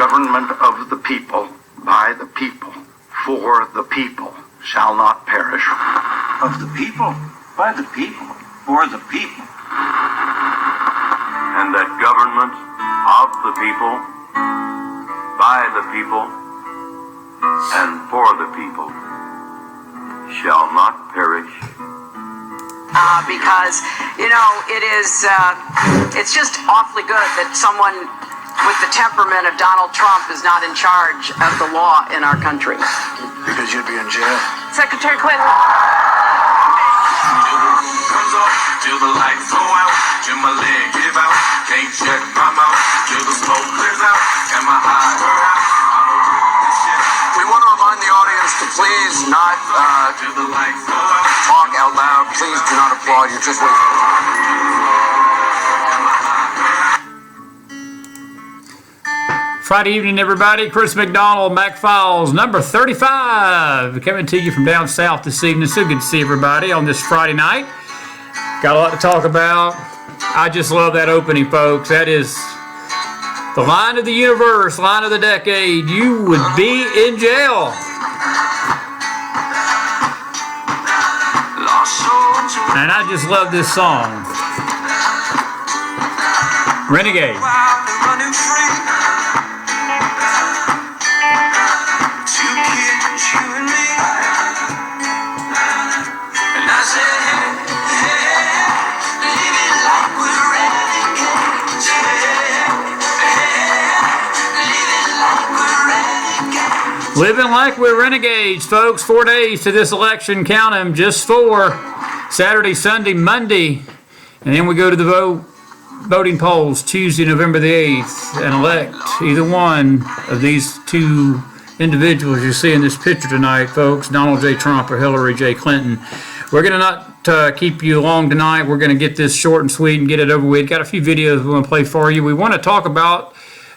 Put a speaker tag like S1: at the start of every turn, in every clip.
S1: government of the people, by the people, for the people, shall not perish.
S2: Of the people, by the people, for the people.
S3: And that government of the people, by the people, and for the people, shall not perish.
S4: Because, you know, it's just awfully good that someone with the temperament of Donald Trump is not in charge of the law in our country.
S2: Because you'd be in jail.
S4: Secretary Clinton.
S5: Till the lights go out, till my leg give out, can't shut my mouth, till the smoke clears out, and my eyes burn out.
S6: We want to remind the audience to please not talk out loud. Please do not applaud. You're just waiting.
S7: Friday evening, everybody. Chris McDonald, Mac Files, number 35, coming to you from down south this evening. So good to see everybody on this Friday night. Got a lot to talk about. I just love that opening, folks. That is the line of the universe, line of the decade. You would be in jail. And I just love this song. Renegade. Living like we're renegades, folks. 4 days to this election. Count them, just 4. Saturday, Sunday, Monday. And then we go to the voting polls Tuesday, November the 8th, and elect either one of these two individuals you see in this picture tonight, folks, Donald J. Trump or Hillary J. Clinton. We're going to not keep you long tonight. We're going to get this short and sweet and get it over with. Got a few videos we want to play for you. We want to talk about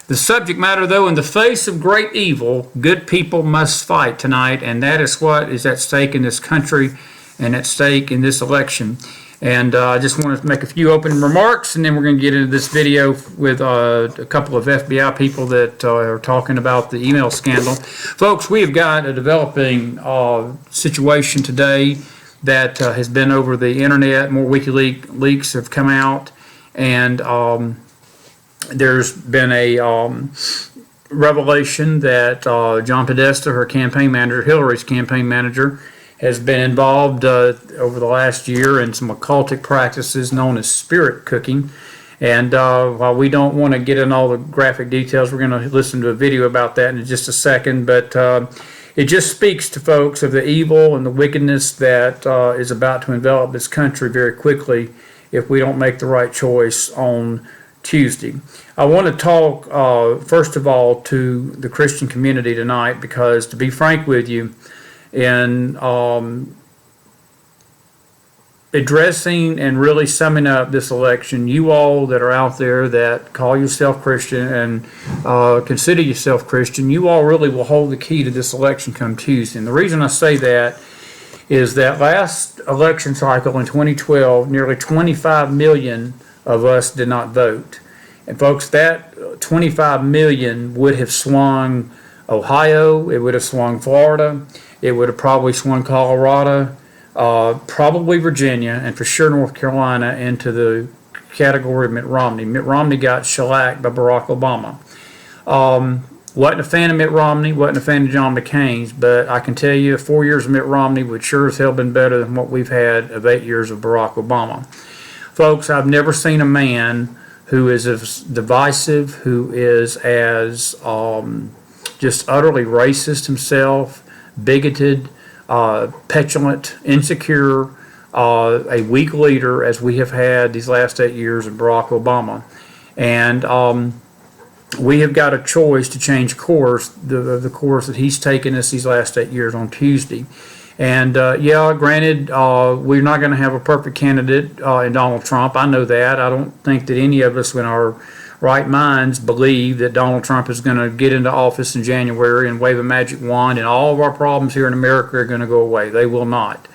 S7: the subject matter, though. In the face of great evil, good people must fight tonight, and that is what is at stake in this country and at stake in this election. And I just want to make a few opening remarks, and then we're going to get into this video with a couple of FBI people that are talking about the email scandal. Folks, we have got a developing situation today that has been over the internet. More WikiLeaks have come out, and there's been a revelation that John Podesta, her campaign manager, Hillary's campaign manager, has been involved over the last year in some occultic practices known as spirit cooking. And while we don't want to get in all the graphic details, we're going to listen to a video about that in just a second. But it just speaks to folks of the evil and the wickedness that is about to envelop this country very quickly if we don't make the right choice on Tuesday. I want to talk first of all to the Christian community tonight, because to be frank with you, in addressing and really summing up this election, you all that are out there that call yourself Christian and consider yourself Christian, you all really will hold the key to this election come Tuesday. And the reason I say that is that last election cycle in 2012, nearly 25 million of us did not vote. And folks, that 25 million would have swung Ohio, it would have swung Florida, it would have probably swung Colorado, probably Virginia, and for sure North Carolina into the category of Mitt Romney. Mitt Romney got shellacked by Barack Obama. Wasn't a fan of Mitt Romney, wasn't a fan of John McCain's, but I can tell you 4 years of Mitt Romney would sure as hell been better than what we've had of 8 years of Barack Obama. Folks, I've never seen a man who is as divisive, who is as just utterly racist himself, bigoted, petulant, insecure, a weak leader as we have had these last 8 years of Barack Obama. And we have got a choice to change course, the course that he's taken us these last 8 years on Tuesday. And yeah, granted, we're not going to have a perfect candidate in Donald Trump. I know that. I don't think that any of us in our right minds believe that Donald Trump is going to get into office in January and wave a magic wand and all of our problems here in America are going to go away. They will not.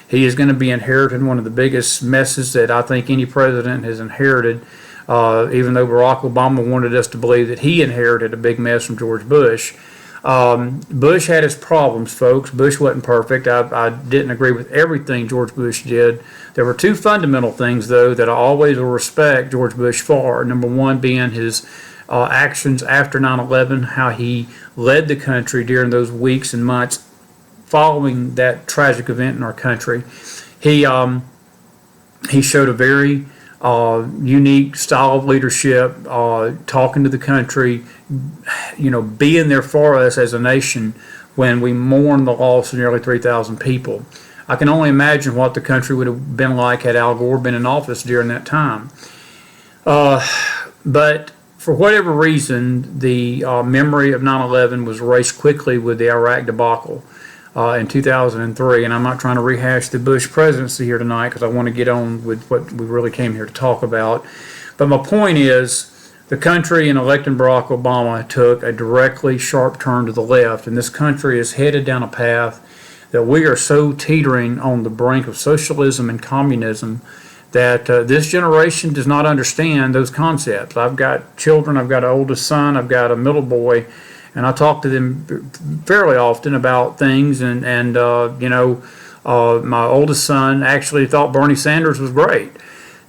S7: He is going to be inheriting one of the biggest messes that I think any president has inherited even though Barack Obama wanted us to believe that he inherited a big mess from George Bush. Bush had his problems, folks. Bush wasn't perfect. I didn't agree with everything George Bush did. There were two fundamental things, though, that I always will respect George Bush for. Number one being his actions after 9/11, how he led the country during those weeks and months following that tragic event in our country. He showed a very unique style of leadership, talking to the country, being there for us as a nation when we mourn the loss of nearly 3,000 people. I can only imagine what the country would have been like had Al Gore been in office during that time. But for whatever reason, the memory of 9/11 was erased quickly with the Iraq debacle in 2003. And I'm not trying to rehash the Bush presidency here tonight because I want to get on with what we really came here to talk about. But my point is, the country in electing Barack Obama took a directly sharp turn to the left, and this country is headed down a path that we are so teetering on the brink of socialism and communism that this generation does not understand those concepts. I've got children, I've got an oldest son, I've got a middle boy, and I talk to them fairly often about things, and my oldest son actually thought Bernie Sanders was great.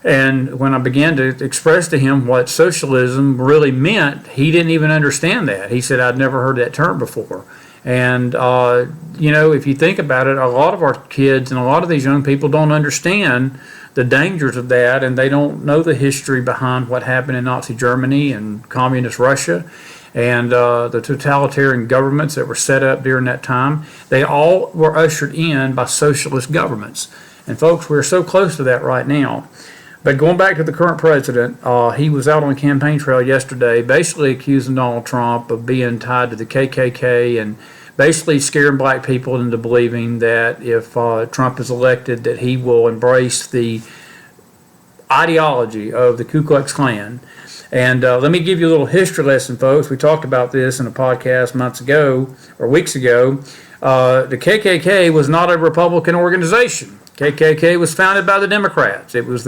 S7: And when I began to express to him what socialism really meant, he didn't even understand that. He said, I'd never heard that term before. And, if you think about it, a lot of our kids and a lot of these young people don't understand the dangers of that, and they don't know the history behind what happened in Nazi Germany and communist Russia and the totalitarian governments that were set up during that time. They all were ushered in by socialist governments. And folks, we're so close to that right now. But going back to the current president, he was out on the campaign trail yesterday basically accusing Donald Trump of being tied to the KKK and basically scaring black people into believing that if Trump is elected that he will embrace the ideology of the Ku Klux Klan. And let me give you a little history lesson, folks. We talked about this in a podcast weeks ago. The KKK was not a Republican organization. KKK was founded by the Democrats. It was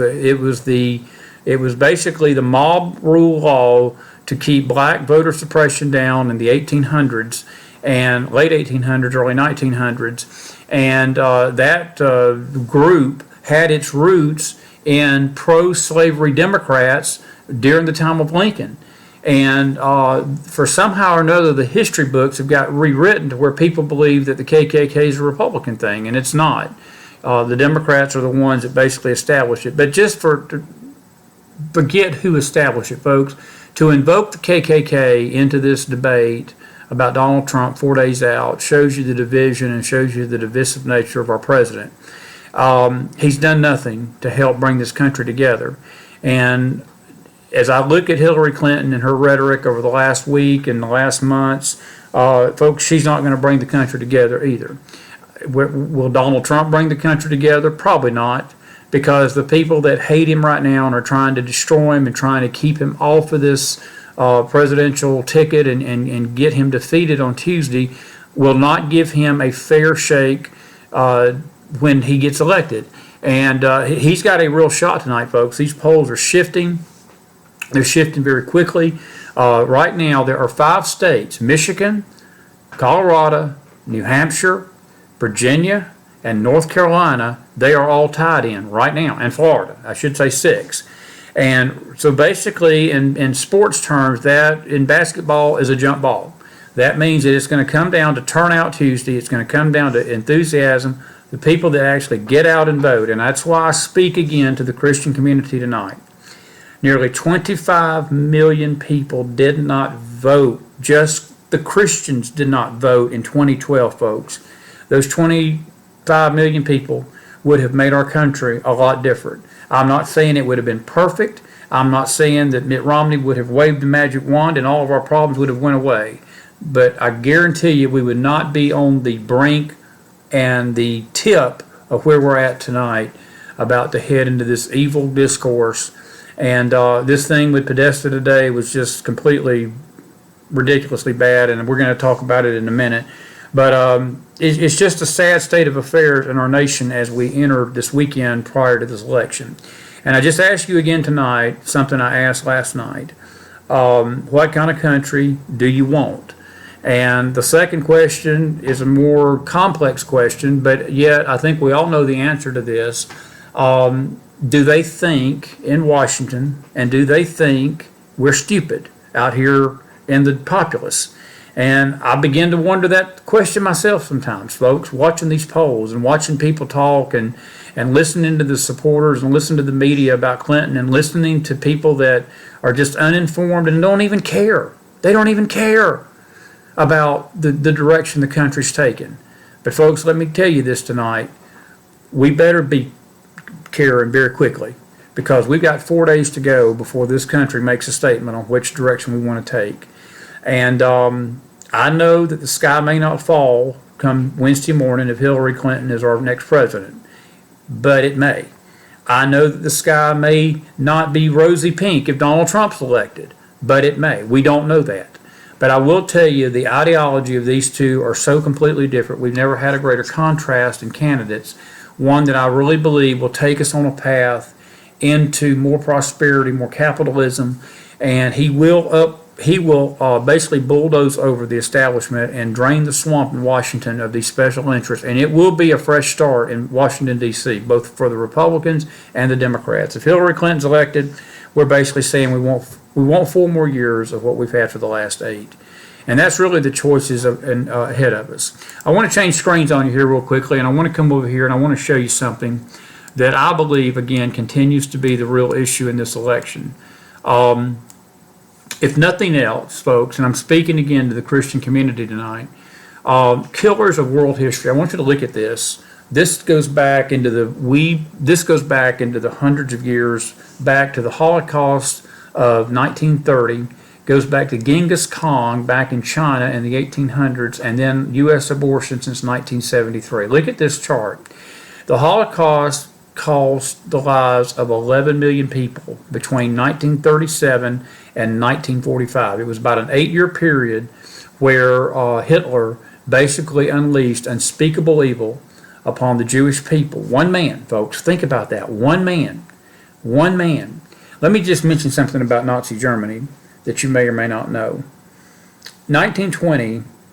S7: basically the mob rule law to keep black voter suppression down in the 1800s and late 1800s, early 1900s. And that group had its roots in pro-slavery Democrats during the time of Lincoln. And for somehow or another, the history books have got rewritten to where people believe that the KKK is a Republican thing, and it's not. The Democrats are the ones that basically established it. But just to forget who established it, folks, to invoke the KKK into this debate about Donald Trump 4 days out shows you the division and shows you the divisive nature of our president. He's done nothing to help bring this country together. And as I look at Hillary Clinton and her rhetoric over the last week and the last months, folks, she's not going to bring the country together either. Will Donald Trump bring the country together? Probably not, because the people that hate him right now and are trying to destroy him and trying to keep him off of this presidential ticket and get him defeated on Tuesday will not give him a fair shake when he gets elected. And he's got a real shot tonight, folks. These polls are shifting. They're shifting very quickly. Right now, there are 5 states, Michigan, Colorado, New Hampshire, Virginia, and North Carolina. They are all tied in right now, and Florida, I should say 6. And so basically, in sports terms, that in basketball is a jump ball. That means that it's going to come down to turnout Tuesday. It's going to come down to enthusiasm, the people that actually get out and vote. And that's why I speak again to the Christian community tonight. Nearly 25 million people did not vote. Just the Christians did not vote in 2012, folks. Those 25 million people would have made our country a lot different. I'm not saying it would have been perfect. I'm not saying that Mitt Romney would have waved the magic wand and all of our problems would have went away. But I guarantee you we would not be on the brink and the tip of where we're at tonight about to head into this evil discourse. And this thing with Podesta today was just completely ridiculously bad, and we're going to talk about it in a minute. But it's just a sad state of affairs in our nation as we enter this weekend prior to this election. And I just ask you again tonight, something I asked last night. What kind of country do you want? And the second question is a more complex question, but yet I think we all know the answer to this. Do they think in Washington, and do they think we're stupid out here in the populace? And I begin to wonder that question myself sometimes, folks, watching these polls and watching people talk and listening to the supporters and listening to the media about Clinton and listening to people that are just uninformed and don't even care. They don't even care about the direction the country's taken. But folks, let me tell you this tonight. We better be caring very quickly, because we've got 4 days to go before this country makes a statement on which direction we want to take. And I know that the sky may not fall come Wednesday morning if Hillary Clinton is our next president, but it may. I know that the sky may not be rosy pink if Donald Trump's elected, but it may. We don't know that. But I will tell you, the ideology of these two are so completely different. We've never had a greater contrast in candidates, one that I really believe will take us on a path into more prosperity, more capitalism, and he will basically bulldoze over the establishment and drain the swamp in Washington of these special interests. And it will be a fresh start in Washington, D.C., both for the Republicans and the Democrats. If Hillary Clinton's elected, we're basically saying we want 4 more years of what we've had for the last 8. And that's really the choices ahead of us. I want to change screens on you here real quickly, and I want to come over here and I want to show you something that I believe, again, continues to be the real issue in this election. If nothing else, folks, and I'm speaking again to the Christian community tonight, killers of world history. I want you to look at this. This goes back into the hundreds of years, back to the Holocaust of 1930, goes back to Genghis Khan back in China in the 1800s, and then U.S. abortion since 1973. Look at this chart. The Holocaust cost the lives of 11 million people between 1937 and 1945. It was about an 8-year period where Hitler basically unleashed unspeakable evil upon the Jewish people. One man, folks, think about that. One man. One man. Let me just mention something about Nazi Germany that you may or may not know.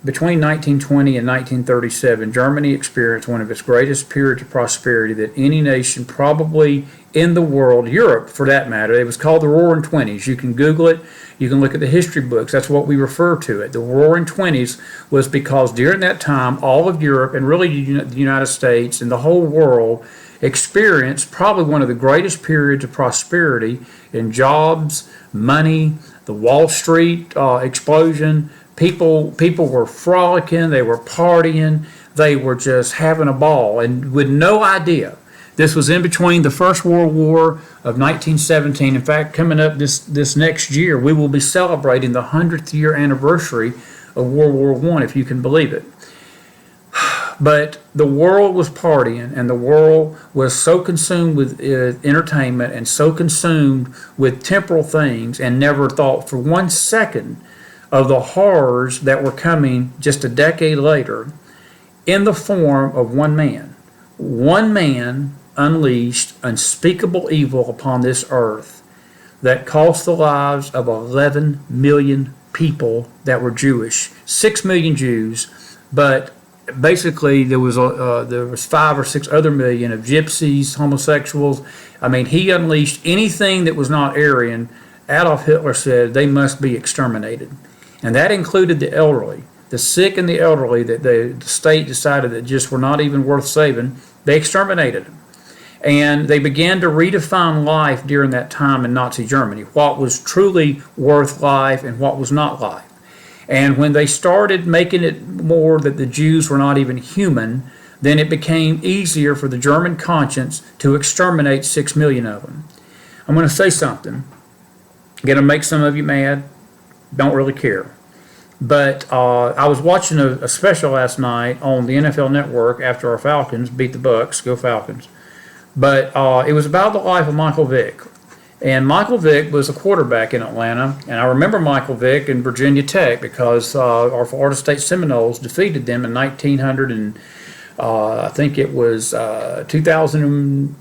S7: Between 1920 and 1937, Germany experienced one of its greatest periods of prosperity that any nation probably in the world, Europe for that matter. It was called the Roaring Twenties. You can Google it. You can look at the history books. That's what we refer to it. The Roaring Twenties was because during that time, all of Europe and really the United States and the whole world experienced probably one of the greatest periods of prosperity in jobs, money, the Wall Street explosion. People were frolicking, they were partying, they were just having a ball, and with no idea. This was in between the First World War of 1917. In fact, coming up this next year, we will be celebrating the 100th year anniversary of World War I, if you can believe it. But the world was partying, and the world was so consumed with entertainment and so consumed with temporal things, and never thought for 1 second of the horrors that were coming just a decade later in the form of one man. One man unleashed unspeakable evil upon this earth that cost the lives of 11 million people that were Jewish. 6 million Jews, but basically there was 5 or 6 other million of gypsies, homosexuals. I mean, he unleashed anything that was not Aryan. Adolf Hitler said they must be exterminated. And that included the elderly, the sick and the elderly that the state decided that just were not even worth saving. They exterminated them. And they began to redefine life during that time in Nazi Germany, what was truly worth life and what was not life. And when they started making it more that the Jews were not even human, then it became easier for the German conscience to exterminate 6 million of them. I'm going to say something. I'm going to make some of you mad. Don't really care. But I was watching a special last night on the NFL Network after our Falcons beat the Bucks. Go Falcons. But it was about the life of Michael Vick. And Michael Vick was a quarterback in Atlanta. And I remember Michael Vick in Virginia Tech because our Florida State Seminoles defeated them in 1900 and I think it was 2000,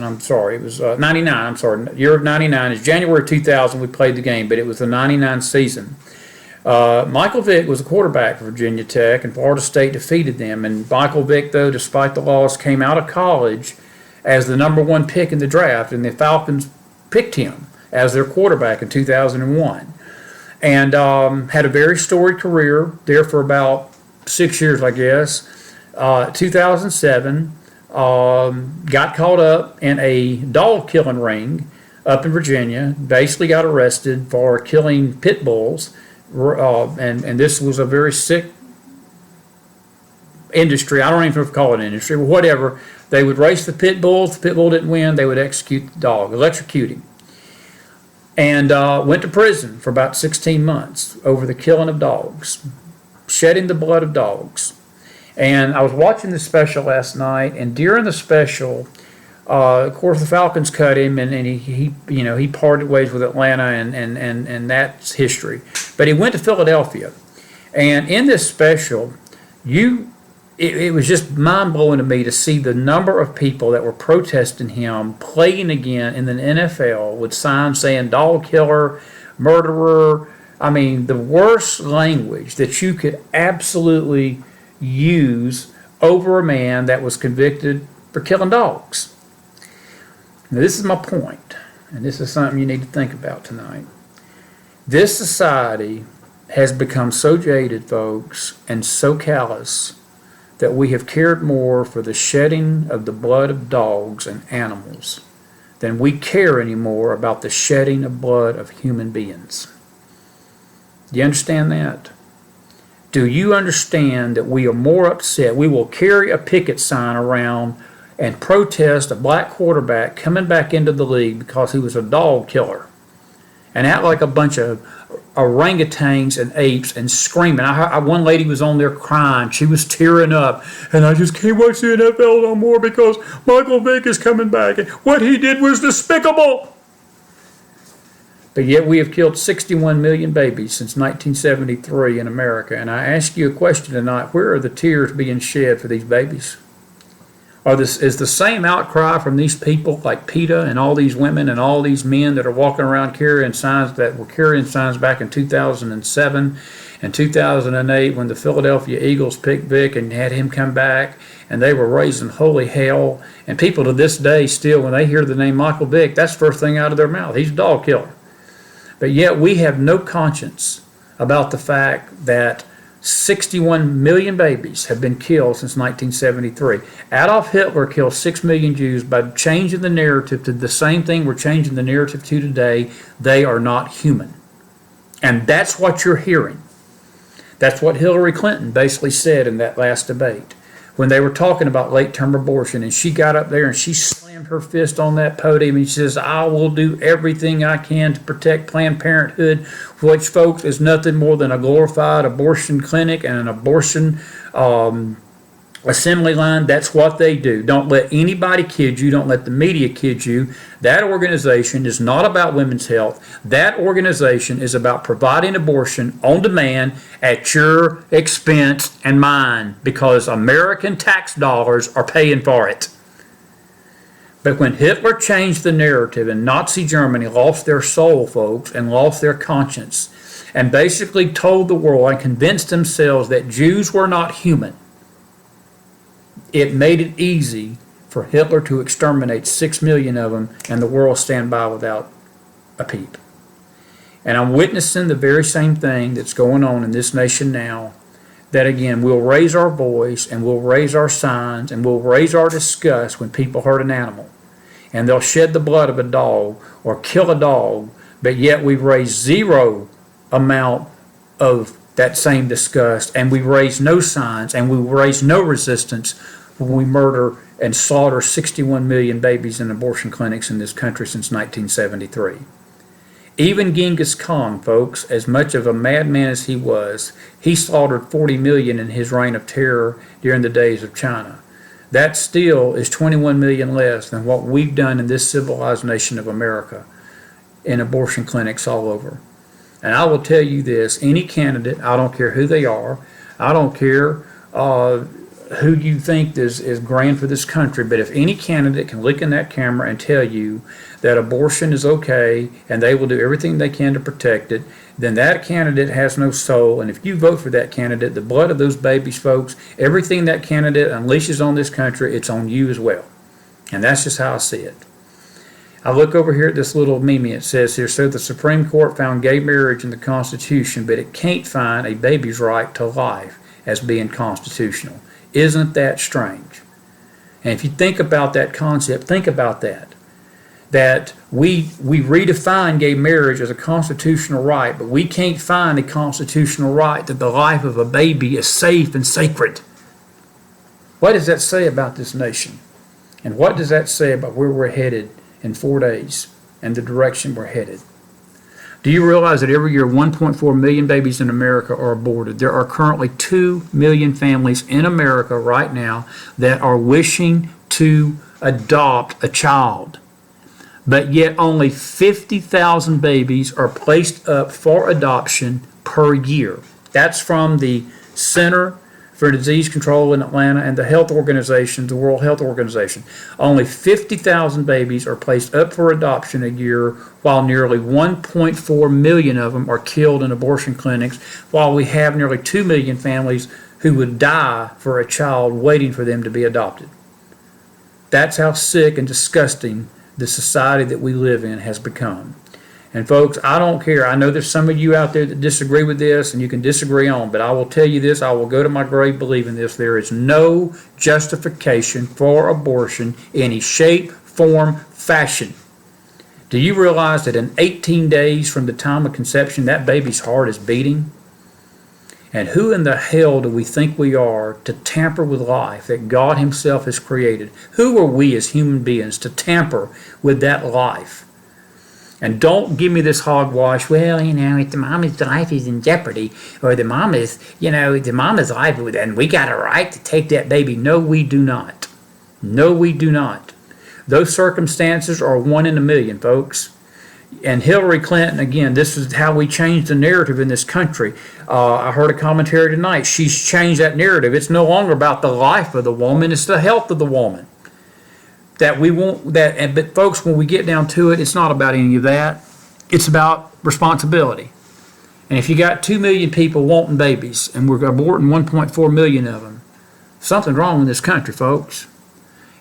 S7: I'm sorry. It was 99, I'm sorry. Year of 99 is January 2000 we played the game, but it was the 99 season. Michael Vick was a quarterback for Virginia Tech, and Florida State defeated them. And Michael Vick, though, despite the loss, came out of college as the number 1 pick in the draft, and the Falcons picked him as their quarterback in 2001. And had a very storied career there for about 6 years, I guess. 2007, got caught up in a dog killing ring up in Virginia, basically got arrested for killing pit bulls. And this was a very sick industry. I don't even know if call it an industry, but whatever. They would race the pit bulls. The pit bull didn't win. They would execute the dog, electrocute him. And went to prison for about 16 months over the killing of dogs, shedding the blood of dogs. And I was watching the special last night, and during the special, of course, the Falcons cut him, and he parted ways with Atlanta, and that's history. But he went to Philadelphia, and in this special, it was just mind-blowing to me to see the number of people that were protesting him playing again in the NFL with signs saying dog killer, murderer. I mean, the worst language that you could absolutely use over a man that was convicted for killing dogs. Now, this is my point, and this is something you need to think about tonight. This society has become so jaded, folks, and so callous that we have cared more for the shedding of the blood of dogs and animals than we care anymore about the shedding of blood of human beings. Do you understand that? Do you understand that we are more upset? We will carry a picket sign around and protest a black quarterback coming back into the league because he was a dog killer, and act like a bunch of orangutans and apes and screaming. One lady was on there crying. She was tearing up. And I just can't watch the NFL no more because Michael Vick is coming back. And what he did was despicable. But yet we have killed 61 million babies since 1973 in America. And I ask you a question tonight. Where are the tears being shed for these babies? Is the same outcry from these people like PETA and all these women and all these men that are walking around carrying signs that were carrying signs back in 2007 and 2008 when the Philadelphia Eagles picked Vick and had him come back, and they were raising holy hell, and people to this day still, when they hear the name Michael Vick, that's the first thing out of their mouth. He's a dog killer. But yet we have no conscience about the fact that 61 million babies have been killed since 1973. Adolf Hitler killed 6 million Jews by changing the narrative to the same thing we're changing the narrative to today. They are not human. And that's what you're hearing. That's what Hillary Clinton basically said in that last debate when they were talking about late-term abortion. And she got up there and she slammed her fist on that podium and she says, I will do everything I can to protect Planned Parenthood, which, folks, is nothing more than a glorified abortion clinic and an abortion assembly line. That's what they do. Don't let anybody kid you. Don't let the media kid you. That organization is not about women's health. That organization is about providing abortion on demand at your expense and mine, because American tax dollars are paying for it. But when Hitler changed the narrative and Nazi Germany lost their soul, folks, and lost their conscience, and basically told the world and convinced themselves that Jews were not human, it made it easy for Hitler to exterminate 6 million of them, and the world stand by without a peep. And I'm witnessing the very same thing that's going on in this nation now, that again, we'll raise our voice and we'll raise our signs and we'll raise our disgust when people hurt an animal. And they'll shed the blood of a dog or kill a dog, but yet we've raised zero amount of that same disgust, and we raise no signs and we raise no resistance when we murder and slaughter 61 million babies in abortion clinics in this country since 1973. Even Genghis Khan, folks, as much of a madman as he was, he slaughtered 40 million in his reign of terror during the days of China. That still is 21 million less than what we've done in this civilized nation of America in abortion clinics all over. And I will tell you this, any candidate, I don't care who they are, I don't care who you think is grand for this country, but if any candidate can look in that camera and tell you that abortion is okay and they will do everything they can to protect it, then that candidate has no soul. And if you vote for that candidate, the blood of those babies, folks, everything that candidate unleashes on this country, it's on you as well. And that's just how I see it. I look over here at this little meme. It says here, so the Supreme Court found gay marriage in the Constitution, but it can't find a baby's right to life as being constitutional. Isn't that strange? And if you think about that concept, think about that. That we redefine gay marriage as a constitutional right, but we can't find a constitutional right that the life of a baby is safe and sacred. What does that say about this nation? And what does that say about where we're headed in 4 days and the direction we're headed? Do you realize that every year 1.4 million babies in America are aborted? There are currently 2 million families in America right now that are wishing to adopt a child. But yet only 50,000 babies are placed up for adoption per year. That's from the Center for Disease Control in Atlanta and the health organization, the World Health Organization. Only 50,000 babies are placed up for adoption a year, while nearly 1.4 million of them are killed in abortion clinics, while we have nearly 2 million families who would die for a child waiting for them to be adopted. That's how sick and disgusting the society that we live in has become. And folks, I don't care. I know there's some of you out there that disagree with this, and you can disagree on, but I will tell you this, I will go to my grave believing this. There is no justification for abortion in any shape, form, fashion. Do you realize that in 18 days from the time of conception, that baby's heart is beating? And who in the hell do we think we are to tamper with life that God Himself has created? Who are we as human beings to tamper with that life? And don't give me this hogwash, well, if the mama's life is in jeopardy, or the mama's life, and we got a right to take that baby. No, we do not. No, we do not. Those circumstances are 1 in a million, folks. And Hillary Clinton, again, this is how we change the narrative in this country. I heard a commentary tonight. She's changed that narrative. It's no longer about the life of the woman. It's the health of the woman. That we want that, but folks, when we get down to it, it's not about any of that. It's about responsibility. And if you got 2 million people wanting babies, and we're aborting 1.4 million of them, something's wrong in this country, folks.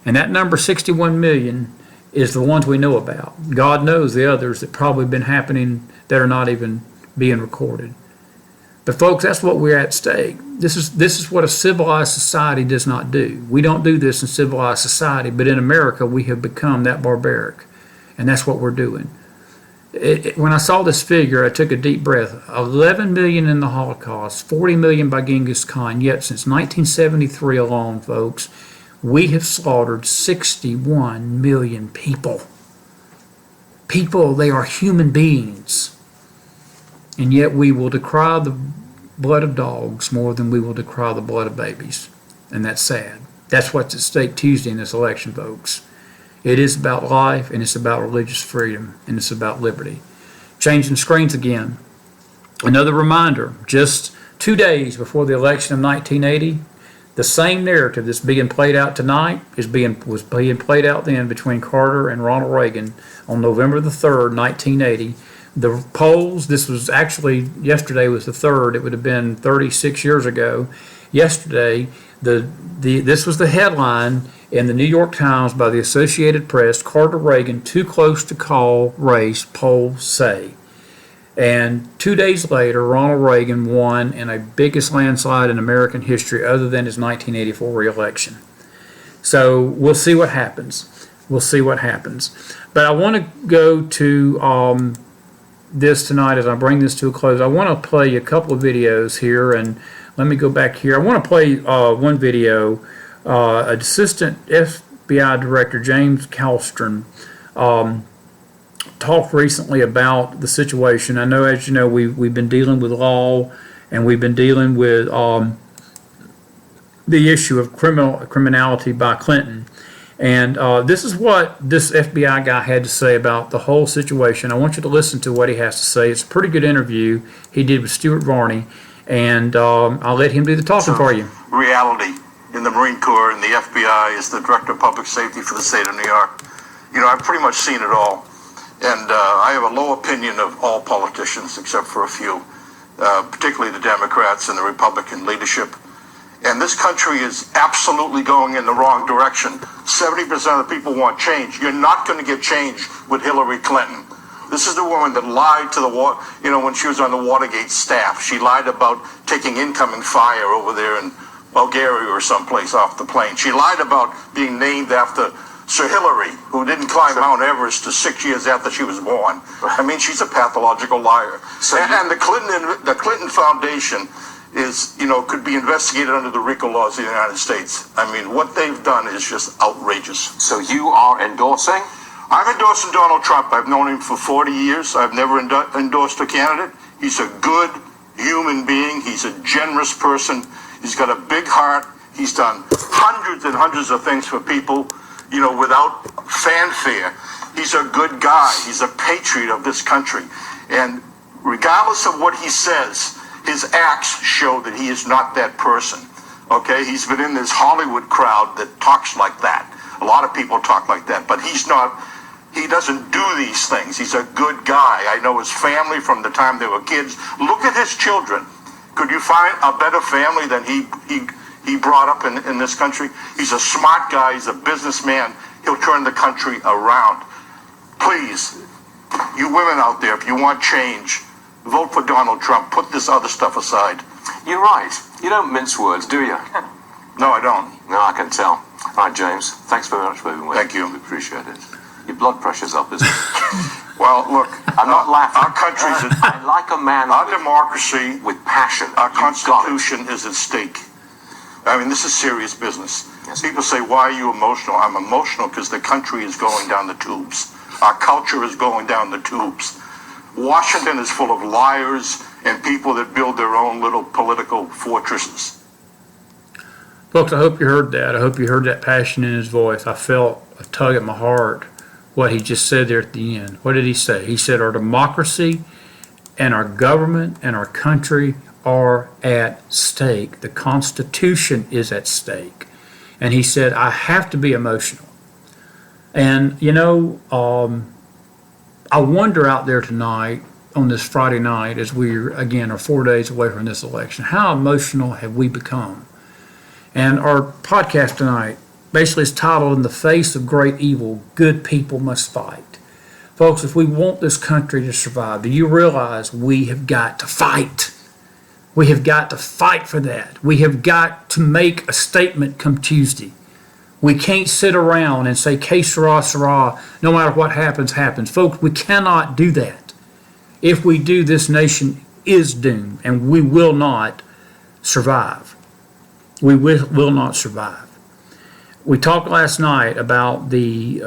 S7: And that number 61 million is the ones we know about. God knows the others that probably been happening that are not even being recorded. But folks, that's what we're at stake. This is what a civilized society does not do. We don't do this in civilized society, but in America we have become that barbaric. And that's what we're doing. When I saw this figure, I took a deep breath. 11 million in the Holocaust, 40 million by Genghis Khan, yet since 1973 alone, folks, we have slaughtered 61 million people. People, they are human beings. And yet we will decry the blood of dogs more than we will decry the blood of babies. And that's sad. That's what's at stake Tuesday in this election, folks. It is about life, and it's about religious freedom, and it's about liberty. Changing screens again. Another reminder, just 2 days before the election of 1980, the same narrative that's being played out tonight was being played out then between Carter and Ronald Reagan on November the 3rd, 1980. The polls, this was actually, yesterday was the 3rd, it would have been 36 years ago. Yesterday, this was the headline in the New York Times by the Associated Press, Carter Reagan too close to call race, polls say. And 2 days later, Ronald Reagan won in a biggest landslide in American history other than his 1984 re-election. So we'll see what happens. We'll see what happens. But I want to go to this tonight as I bring this to a close. I want to play a couple of videos here, and let me go back here. I want to play one video. Assistant FBI Director James Kallstrom talked recently about the situation. I know, as you know, we've been dealing with law, and we've been dealing with the issue of criminality by Clinton. And this is what this FBI guy had to say about the whole situation. I want you to listen to what he has to say. It's a pretty good interview he did with Stuart Varney, and I'll let him do the talking for you.
S2: Reality in
S8: the Marine Corps and the FBI as the Director of Public Safety for the state of New York. You know, I've pretty much seen it all. And I have a low opinion of all politicians except for a few, particularly the Democrats and the Republican leadership. And this country is absolutely going in the wrong direction. 70% of the people want change. You're not going to get change with Hillary Clinton. This is the woman that lied to when she was on the Watergate staff. She lied about taking incoming fire over there in Bulgaria or someplace off the plane. She lied about being named after Sir Hillary, who didn't climb Mount Everest to 6 years after she was born. I mean, she's a pathological liar. And the Clinton Foundation is, could be investigated under the RICO laws of the United States. I mean, what they've done is just outrageous.
S6: So you are endorsing?
S8: I'm endorsing Donald Trump. I've known him for 40 years. I've never endorsed a candidate. He's a good human being. He's a generous person. He's got a big heart. He's done hundreds and hundreds of things for people, without fanfare. He's a good guy. He's a patriot of this country. And regardless of what he says, his acts show that he is not that person. Okay? He's been in this Hollywood crowd that talks like that. A lot of people talk like that, but he's not. He doesn't do these things. He's a good guy. I know his family from the time they were kids. Look at his children. Could you find a better family than he brought up in this country? He's a smart guy. He's a businessman. He'll turn the country around. Please, you women out there, if you want change, vote for Donald Trump. Put this other stuff aside.
S6: You're right. You don't mince words, do you?
S8: No, I don't.
S6: No, I can tell. All right, James, thanks very much for being with us.
S8: Thank you.
S6: We appreciate it. Your blood pressure's up, isn't it?
S8: Well, look,
S6: I'm not laughing.
S8: Our country's
S6: I like a man
S8: our democracy,
S6: with passion.
S8: our
S6: You've got it.
S8: Constitution is at stake. I mean, this is serious business.
S6: Yes.
S8: People say, why are you emotional? I'm emotional because the country is going down the tubes. Our culture is going down the tubes. Washington is full of liars and people that build their own little political fortresses.
S7: Folks, I hope you heard that. I hope you heard that passion in his voice. I felt a tug at my heart what he just said there at the end. What did he say? He said our democracy and our government and our country are at stake. The Constitution is at stake. And he said, I have to be emotional. And, I wonder out there tonight on this Friday night as we, again, are 4 days away from this election, how emotional have we become? And our podcast tonight basically is titled, In the Face of Great Evil, Good People Must Fight. Folks, if we want this country to survive, do you realize we have got to fight? We have got to fight for that. We have got to make a statement come Tuesday. We can't sit around and say, que sera, sera, no matter what happens, happens. Folks, we cannot do that. If we do, this nation is doomed, and we will not survive. We will not survive. We talked last night about the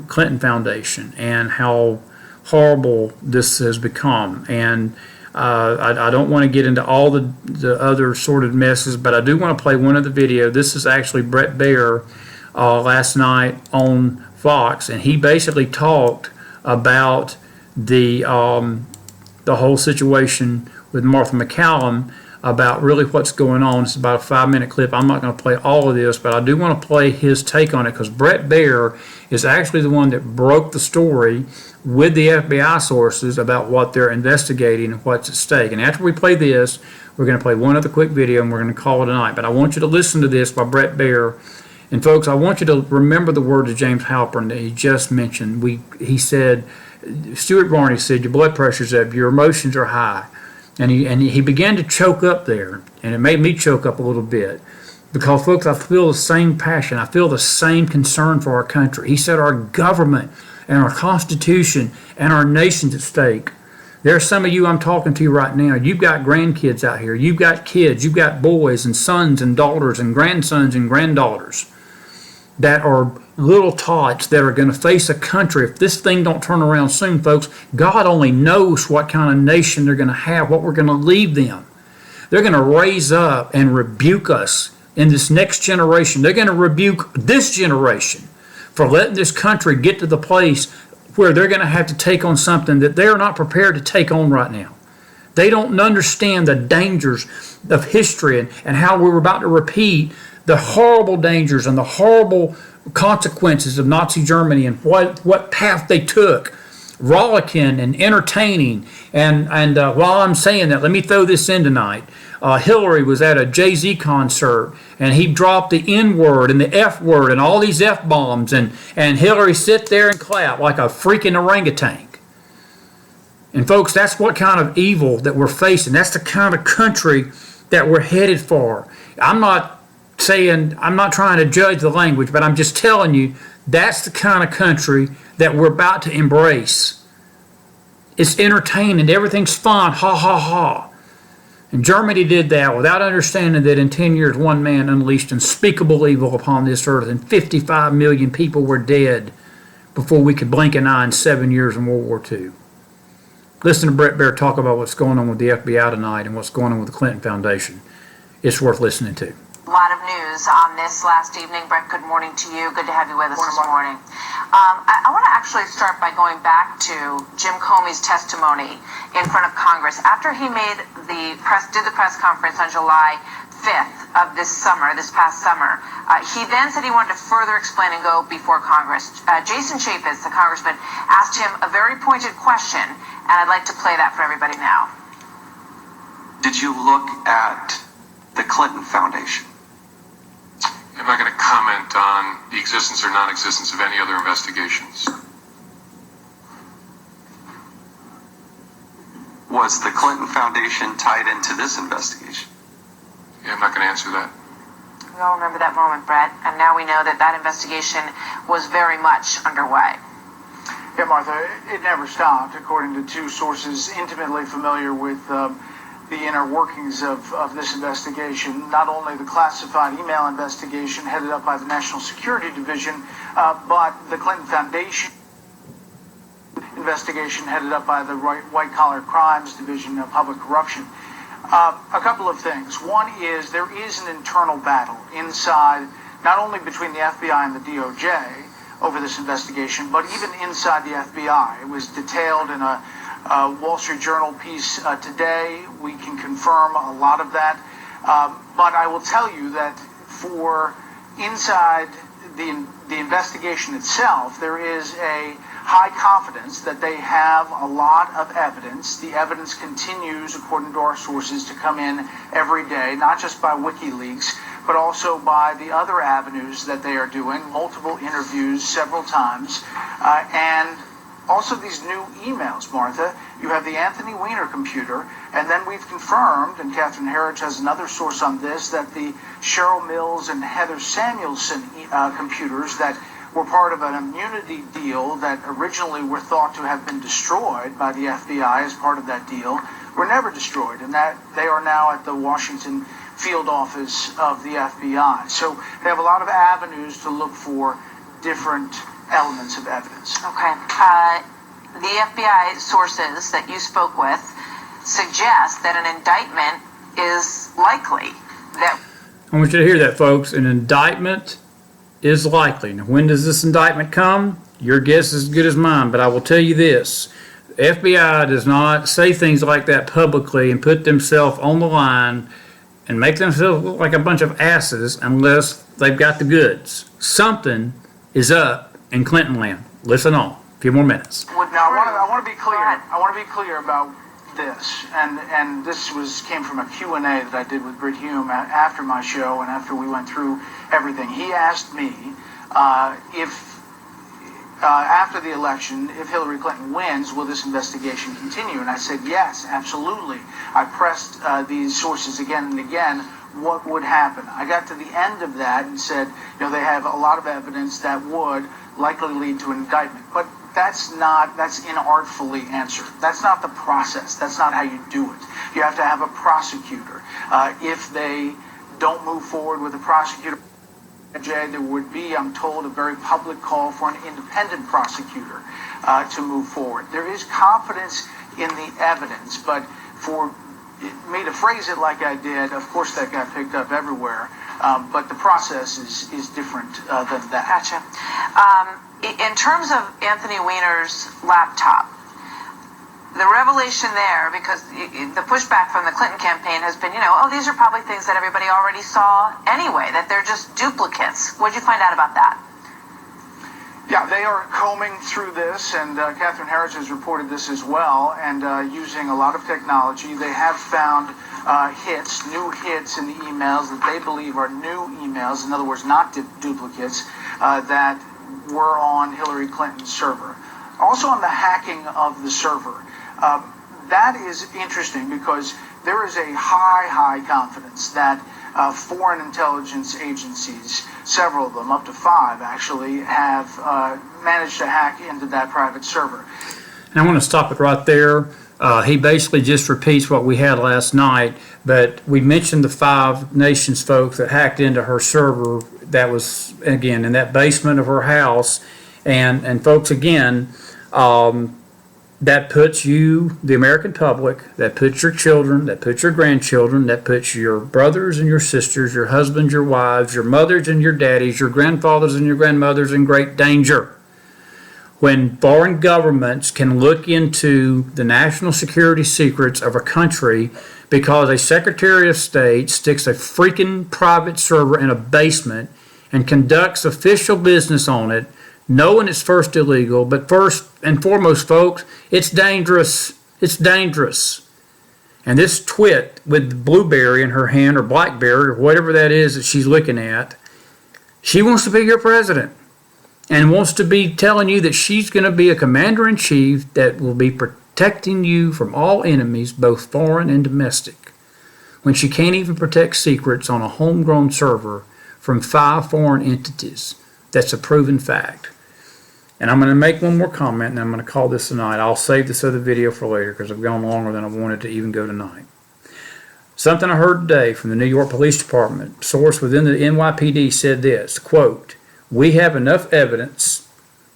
S7: Clinton Foundation and how horrible this has become. And I don't want to get into all the other sordid messes, but I do want to play one of the video. This is actually Bret Baier last night on Fox, and he basically talked about the whole situation with Martha MacCallum, about really what's going on. It's about a 5-minute clip. I'm not going to play all of this, but I do want to play his take on it because Bret Baier is actually the one that broke the story with the FBI sources about what they're investigating and what's at stake. And after we play this, we're going to play one other quick video and we're going to call it a night. But I want you to listen to this by Bret Baier. And folks, I want you to remember the words of James Halpern that he just mentioned. He said, Stuart Varney said, your blood pressure's up, your emotions are high. And he began to choke up there, and it made me choke up a little bit. Because, folks, I feel the same passion. I feel the same concern for our country. He said our government and our Constitution and our nation's at stake. There are some of you I'm talking to right now. You've got grandkids out here. You've got kids. You've got boys and sons and daughters and grandsons and granddaughters that are little tots that are going to face a country. If this thing don't turn around soon, folks, God only knows what kind of nation they're going to have, what we're going to leave them. They're going to raise up and rebuke us in this next generation. They're going to rebuke this generation for letting this country get to the place where they're going to have to take on something that they're not prepared to take on right now. They don't understand the dangers of history and how we're about to repeat the horrible dangers and the horrible consequences of Nazi Germany and what path they took, rollicking and entertaining. And while I'm saying that, let me throw this in tonight. Hillary was at a Jay-Z concert, and he dropped the N-word and the F-word and all these F-bombs, and Hillary sit there and clap like a freaking orangutan. And folks, that's what kind of evil that we're facing. That's the kind of country that we're headed for. I'm not trying to judge the language, but I'm just telling you, that's the kind of country that we're about to embrace. It's entertaining. Everything's fun. Ha, ha, ha. And Germany did that without understanding that in 10 years, one man unleashed unspeakable evil upon this earth, and 55 million people were dead before we could blink an eye in 7 years in World War II. Listen to Bret Baier talk about what's going on with the FBI tonight and what's going on with the Clinton Foundation. It's worth listening to.
S9: A lot of news on this last evening. Brett, good morning to you. Good to have you with us this morning. I want to actually start by going back to Jim Comey's testimony in front of Congress after he did the press conference on July 5th of this past summer. He then said he wanted to further explain and go before Congress. Jason Chaffetz, the congressman, asked him a very pointed question, and I'd like to play that for everybody now.
S10: Did you look at the Clinton Foundation?
S11: I'm not going to comment on the existence or non-existence of any other investigations.
S10: Was the Clinton Foundation tied into this investigation?
S11: Yeah, I'm not going to answer that.
S9: We all remember that moment, Brett, and now we know that investigation was very much underway.
S12: Yeah, Martha, it never stopped, according to two sources intimately familiar with the inner workings of this investigation. Not only the classified email investigation headed up by the National Security Division, but the Clinton Foundation investigation headed up by the White Collar Crimes Division of Public Corruption. A couple of things. One is there is an internal battle inside, not only between the FBI and the DOJ over this investigation, but even inside the FBI. It was detailed in a Wall Street Journal piece today. We can confirm a lot of that. But I will tell you that for inside the investigation itself, there is a high confidence that they have a lot of evidence. The evidence continues, according to our sources, to come in every day, not just by WikiLeaks, but also by the other avenues that they are doing, multiple interviews several times, and also these new emails, Martha. You have the Anthony Weiner computer, and then we've confirmed, and Catherine Herridge has another source on this, that the Cheryl Mills and Heather Samuelson computers that were part of an immunity deal that originally were thought to have been destroyed by the FBI as part of that deal were never destroyed, and that they are now at the Washington field office of the FBI. So they have a lot of avenues to look for different elements of evidence.
S9: Okay. The FBI sources that you spoke with suggest that an indictment is likely.
S7: I want you to hear that, folks. An indictment is likely. Now, when does this indictment come? Your guess is as good as mine, but I will tell you this. The FBI does not say things like that publicly and put themselves on the line and make themselves look like a bunch of asses unless they've got the goods. Something is up in Clinton land. Listen on. A few more minutes.
S12: Now, I want to be clear. I want to be clear about this, and this came from a Q&A that I did with Britt Hume after my show and after we went through everything. He asked me if after the election, if Hillary Clinton wins, will this investigation continue? And I said yes, absolutely. I pressed these sources again and again. What would happen? I got to the end of that and said, they have a lot of evidence that would likely lead to an indictment, but that's inartfully answered. That's not the process. That's not how you do it. You have to have a prosecutor. If they don't move forward with a prosecutor, there would be, I'm told, a very public call for an independent prosecutor to move forward. There is confidence in the evidence, but for me to phrase it like I did, of course that got picked up everywhere, but the process is different than that.
S9: Gotcha. In terms of Anthony Weiner's laptop, the revelation there, because the pushback from the Clinton campaign has been, oh, these are probably things that everybody already saw anyway, that they're just duplicates. What did you find out about that?
S12: Yeah, they are combing through this, and Catherine Harris has reported this as well, and using a lot of technology. They have found new hits in the emails that they believe are new emails, in other words, not duplicates, that were on Hillary Clinton's server. Also on the hacking of the server. That is interesting because there is a high confidence that foreign intelligence agencies, several of them, up to 5 actually, have managed to hack into that private server.
S7: And I want to stop it right there. He basically just repeats what we had last night, but we mentioned the 5 Nations folks that hacked into her server. That was, again, in that basement of her house. And folks, again, that puts you, the American public, that puts your children, that puts your grandchildren, that puts your brothers and your sisters, your husbands, your wives, your mothers and your daddies, your grandfathers and your grandmothers in great danger. When foreign governments can look into the national security secrets of a country because a Secretary of State sticks a freaking private server in a basement and conducts official business on it, knowing it's first illegal, but first and foremost, folks, it's dangerous. It's dangerous. And this twit with Blueberry in her hand, or Blackberry, or whatever that is that she's looking at, she wants to be your president and wants to be telling you that she's going to be a commander-in-chief that will be protecting you from all enemies, both foreign and domestic, when she can't even protect secrets on a homegrown server from 5 foreign entities. That's a proven fact. And I'm going to make one more comment, and I'm going to call this tonight. I'll save this other video for later because I've gone longer than I wanted to even go tonight. Something I heard today from the New York Police Department, source within the NYPD, said this, quote, "We have enough evidence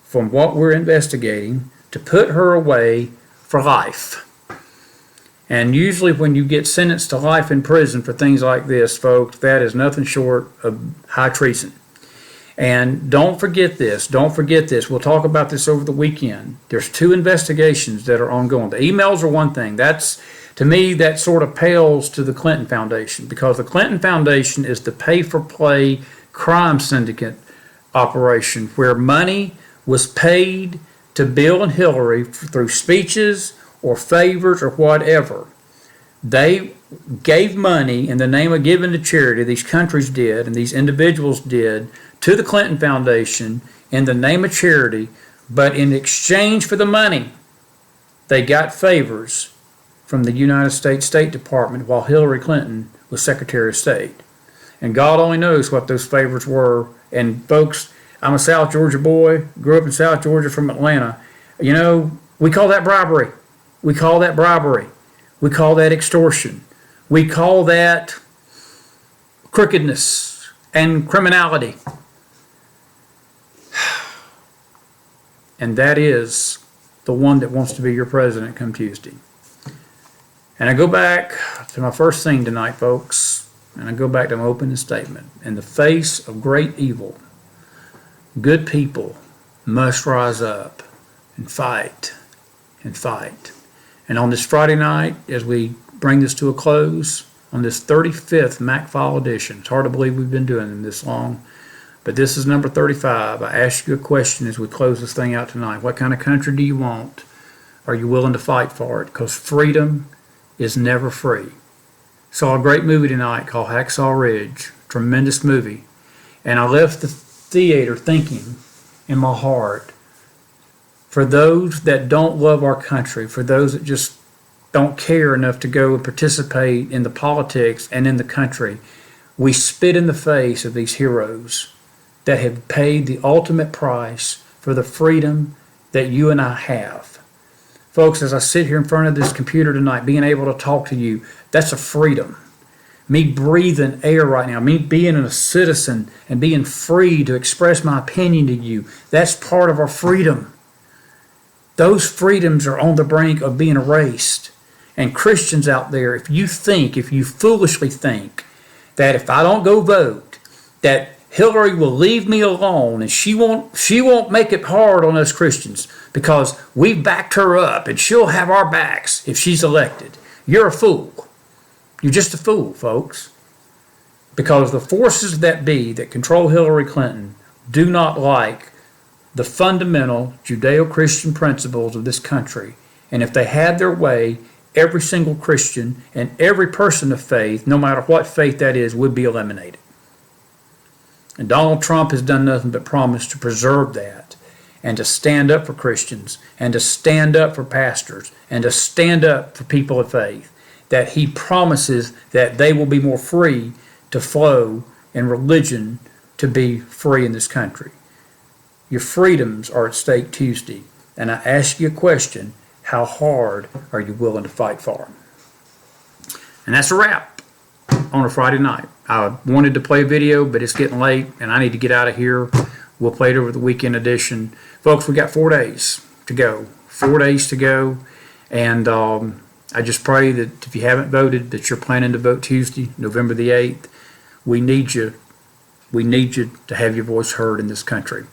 S7: from what we're investigating to put her away for life." And usually when you get sentenced to life in prison for things like this, folks, that is nothing short of high treason. And don't forget this. Don't forget this. We'll talk about this over the weekend. There's 2 investigations that are ongoing. The emails are one thing. That's, to me, that sort of pales to the Clinton Foundation, because the Clinton Foundation is the pay-for-play crime syndicate operation where money was paid to Bill and Hillary through speeches or favors or whatever. They gave money in the name of giving to charity, these countries did, and these individuals did, to the Clinton Foundation in the name of charity, but in exchange for the money, they got favors from the United States State Department while Hillary Clinton was Secretary of State. And God only knows what those favors were. And folks, I'm a South Georgia boy, grew up in South Georgia from Atlanta. You know, we call that bribery. We call that bribery. We call that extortion. We call that crookedness and criminality. And that is the one that wants to be your president come Tuesday. And I go back to my first thing tonight, folks, and I go back to my opening statement. In the face of great evil, good people must rise up and fight and fight. And on this Friday night, as we bring this to a close, on this 35th MacFile edition, it's hard to believe we've been doing them this long, but this is number 35. I ask you a question as we close this thing out tonight. What kind of country do you want? Are you willing to fight for it? Because freedom is never free. Saw a great movie tonight called Hacksaw Ridge. Tremendous movie. And I left the theater thinking in my heart, for those that don't love our country, for those that just don't care enough to go and participate in the politics and in the country, we spit in the face of these heroes that have paid the ultimate price for the freedom that you and I have. Folks, as I sit here in front of this computer tonight, being able to talk to you, that's a freedom. Me breathing air right now, me being a citizen and being free to express my opinion to you, that's part of our freedom. Those freedoms are on the brink of being erased. And Christians out there, if you foolishly think that if I don't go vote, that Hillary will leave me alone, and she won't make it hard on us Christians because we've backed her up, and she'll have our backs if she's elected. You're a fool. You're just a fool, folks. Because the forces that be that control Hillary Clinton do not like the fundamental Judeo-Christian principles of this country. And if they had their way, every single Christian and every person of faith, no matter what faith that is, would be eliminated. And Donald Trump has done nothing but promise to preserve that and to stand up for Christians and to stand up for pastors and to stand up for people of faith, that he promises that they will be more free to flow and religion to be free in this country. Your freedoms are at stake Tuesday, and I ask you a question: how hard are you willing to fight for them? And that's a wrap on a Friday night. I wanted to play a video, but it's getting late, and I need to get out of here. We'll play it over the weekend edition. Folks, we got 4 days to go. 4 days to go, and I just pray that if you haven't voted, that you're planning to vote Tuesday, November the 8th. We need you. We need you to have your voice heard in this country.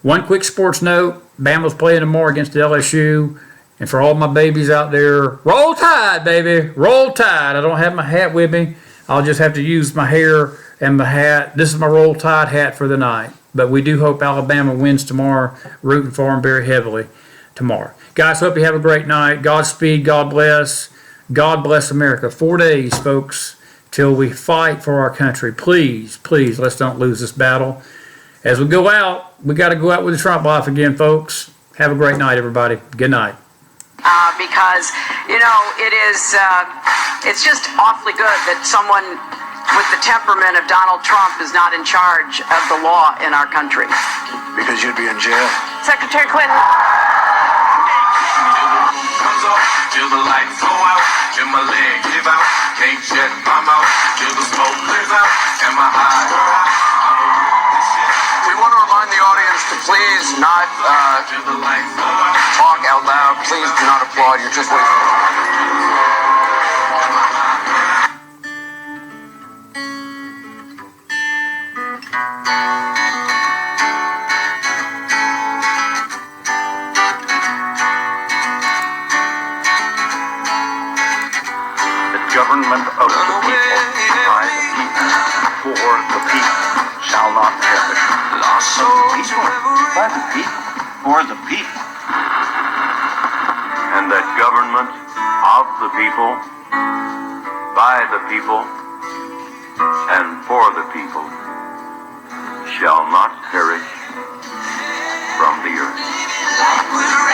S7: One quick sports note: Bama's playing tomorrow against LSU. And for all my babies out there, roll Tide, baby. Roll Tide. I don't have my hat with me. I'll just have to use my hair and my hat. This is my Roll Tide hat for the night. But we do hope Alabama wins tomorrow. Rooting for them very heavily tomorrow. Guys, hope you have a great night. Godspeed. God bless. God bless America. 4 days, folks, till we fight for our country. Please, please, let's don't lose this battle. As we go out, we got to go out with the Trump life again, folks. Have a great night, everybody. Good night.
S4: Because, you know, it's just awfully good that someone with the temperament of Donald Trump is not in charge of the law in our country.
S6: Because you'd be in jail.
S9: Secretary Clinton.
S5: Comes up till the lights go out, till my leg give out, can't shut my mouth, till the smoke clears out, and my eyes are out.
S6: We want to remind the audience to please not talk out loud. Please do not applaud. You're just wasting.
S1: Government of the people, by the people, for the people, shall not perish.
S2: By the people, for the people.
S3: And that government of the people, by the people, and for the people shall not perish from the earth.